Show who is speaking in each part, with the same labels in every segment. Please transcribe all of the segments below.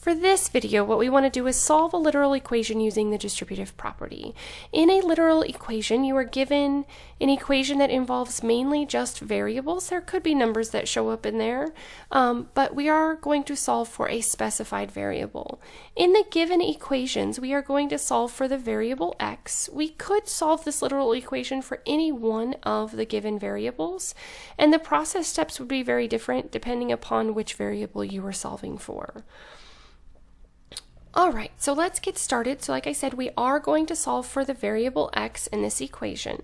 Speaker 1: For this video, what we want to do is solve a literal equation using the distributive property. In a literal equation, you are given an equation that involves mainly just variables. There could be numbers that show up in there, but we are going to solve for a specified variable. In the given equations, we are going to solve for the variable x. We could solve this literal equation for any one of the given variables, and the process steps would be very different depending upon which variable you are solving for. Alright, so let's get started. So like I said, we are going to solve for the variable x in this equation.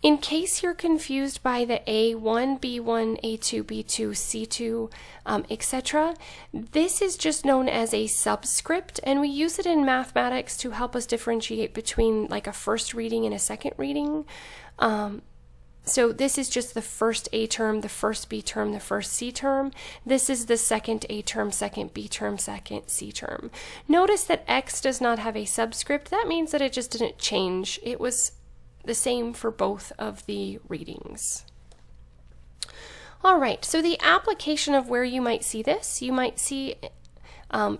Speaker 1: In case you're confused by the a1, b1, a2, b2, c2, etc., this is just known as a subscript, and we use it in mathematics to help us differentiate between like a first reading and a second reading. So this is just the first A term, the first B term, the first C term. This is the second A term, second B term, second C term. Notice that X does not have a subscript. That means that it just didn't change. It was the same for both of the readings. Alright, so the application of where you might see this, you might see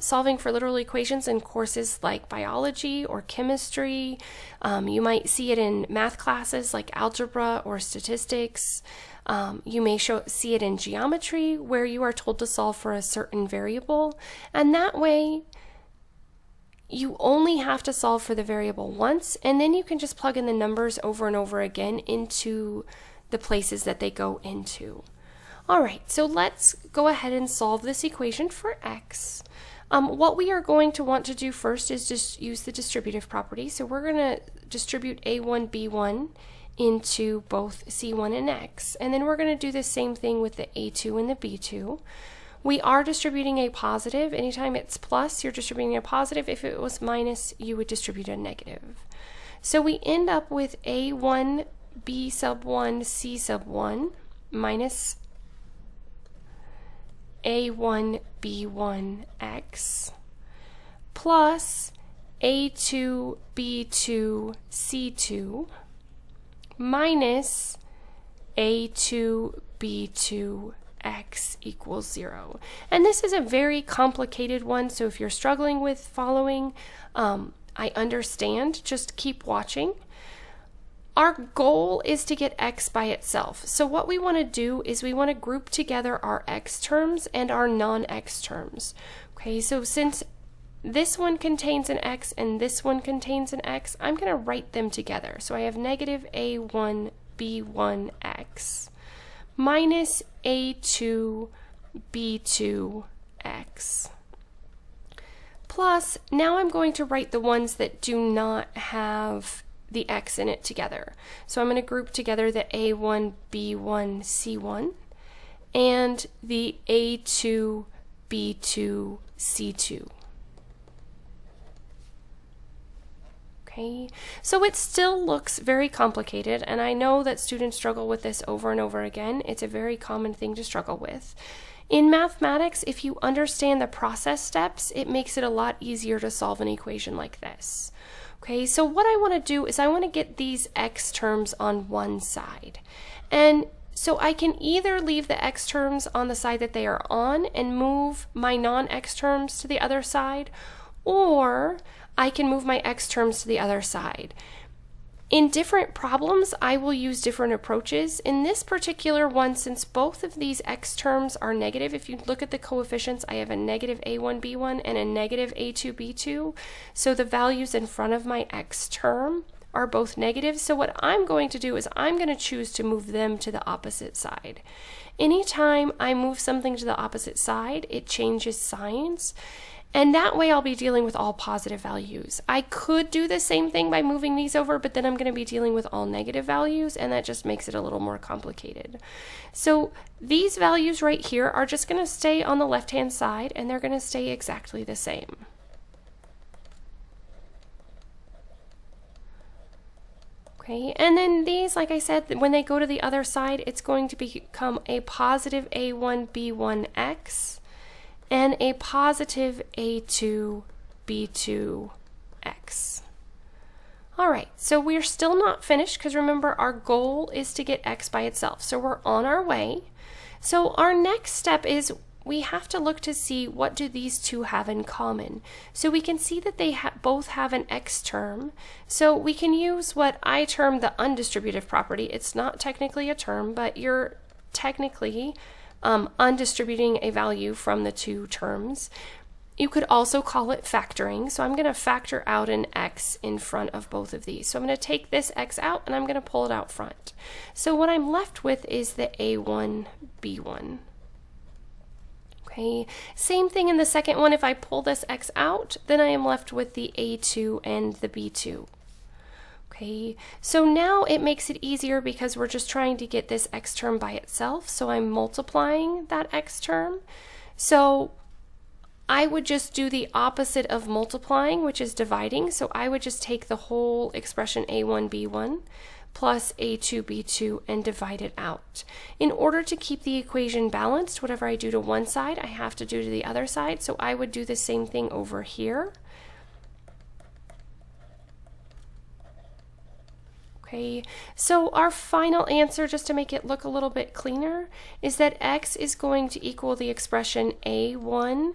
Speaker 1: solving for literal equations in courses like biology or chemistry. You might see it in math classes like algebra or statistics. You may see it in geometry where you are told to solve for a certain variable, and that way you only have to solve for the variable once, and then you can just plug in the numbers over and over again into the places that they go into. Alright, so let's go ahead and solve this equation for x. What we are going to want to do first is just use the distributive property. So we're going to distribute a1, b1 into both c1 and x. And then we're going to do the same thing with the a2 and the b2. We are distributing a positive. Anytime it's plus, you're distributing a positive. If it was minus, you would distribute a negative. So we end up with a1, b sub 1, c sub 1 minus a1, b1, x plus a2, b2, c2 minus a2, b2, x equals 0. And this is a very complicated one, so if you're struggling with following, I understand. Just keep watching. Our goal is to get x by itself. So what we want to do is we want to group together our x terms and our non-x terms. Okay, so since this one contains an x and this one contains an x, I'm going to write them together. So I have negative a1 b1 x minus a2 b2 x. Plus, now I'm going to write the ones that do not have the x in it together. So I'm going to group together the a1, b1, c1 and the a2, b2, c2. Okay, so it still looks very complicated, and I know that students struggle with this over and over again. It's a very common thing to struggle with. In mathematics, if you understand the process steps, it makes it a lot easier to solve an equation like this. Okay, so what I want to do is I want to get these x terms on one side. And so I can either leave the x terms on the side that they are on and move my non-x terms to the other side, or I can move my x terms to the other side. In different problems, I will use different approaches. In this particular one, since both of these x terms are negative, if you look at the coefficients, I have a negative a1, b1 and a negative a2, b2. So the values in front of my x term are both negative. So what I'm going to do is I'm going to choose to move them to the opposite side. Anytime I move something to the opposite side, it changes signs. And that way I'll be dealing with all positive values. I could do the same thing by moving these over, but then I'm going to be dealing with all negative values, and that just makes it a little more complicated. So these values right here are just going to stay on the left-hand side, and they're going to stay exactly the same. Okay, and then these, like I said, when they go to the other side, it's going to become a positive a1, b1, x and a positive a2, b2, x. Alright, so we're still not finished because remember our goal is to get x by itself. So we're on our way. So our next step is we have to look to see what do these two have in common. So we can see that they both have an x term. So we can use what I term the undistributive property. It's not technically a term, but you're technically undistributing a value from the two terms. You could also call it factoring. So I'm going to factor out an x in front of both of these. So I'm going to take this x out and I'm going to pull it out front. So what I'm left with is the a1, b1. Okay, same thing in the second one. If I pull this x out, then I am left with the a2 and the b2. Okay, so now it makes it easier because we're just trying to get this x term by itself. So I'm multiplying that x term. So I would just do the opposite of multiplying, which is dividing. So I would just take the whole expression a1, b1 plus a2, b2 and divide it out. In order to keep the equation balanced, whatever I do to one side, I have to do to the other side. So I would do the same thing over here. Okay, so our final answer, just to make it look a little bit cleaner, is that x is going to equal the expression a1,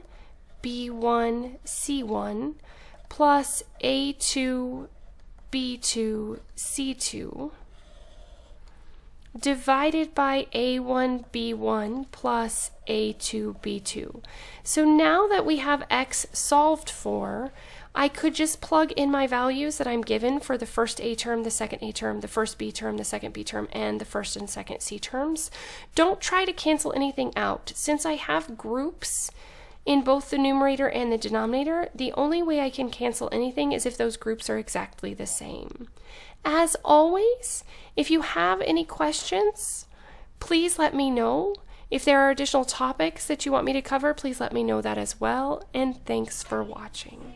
Speaker 1: b1, c1 plus a2, b2, c2 divided by a1, b1 plus a2, b2. So now that we have x solved for, I could just plug in my values that I'm given for the first a term, the second a term, the first b term, the second b term, and the first and second c terms. Don't try to cancel anything out. Since I have groups in both the numerator and the denominator, the only way I can cancel anything is if those groups are exactly the same. As always, if you have any questions, please let me know. If there are additional topics that you want me to cover, please let me know that as well. And thanks for watching.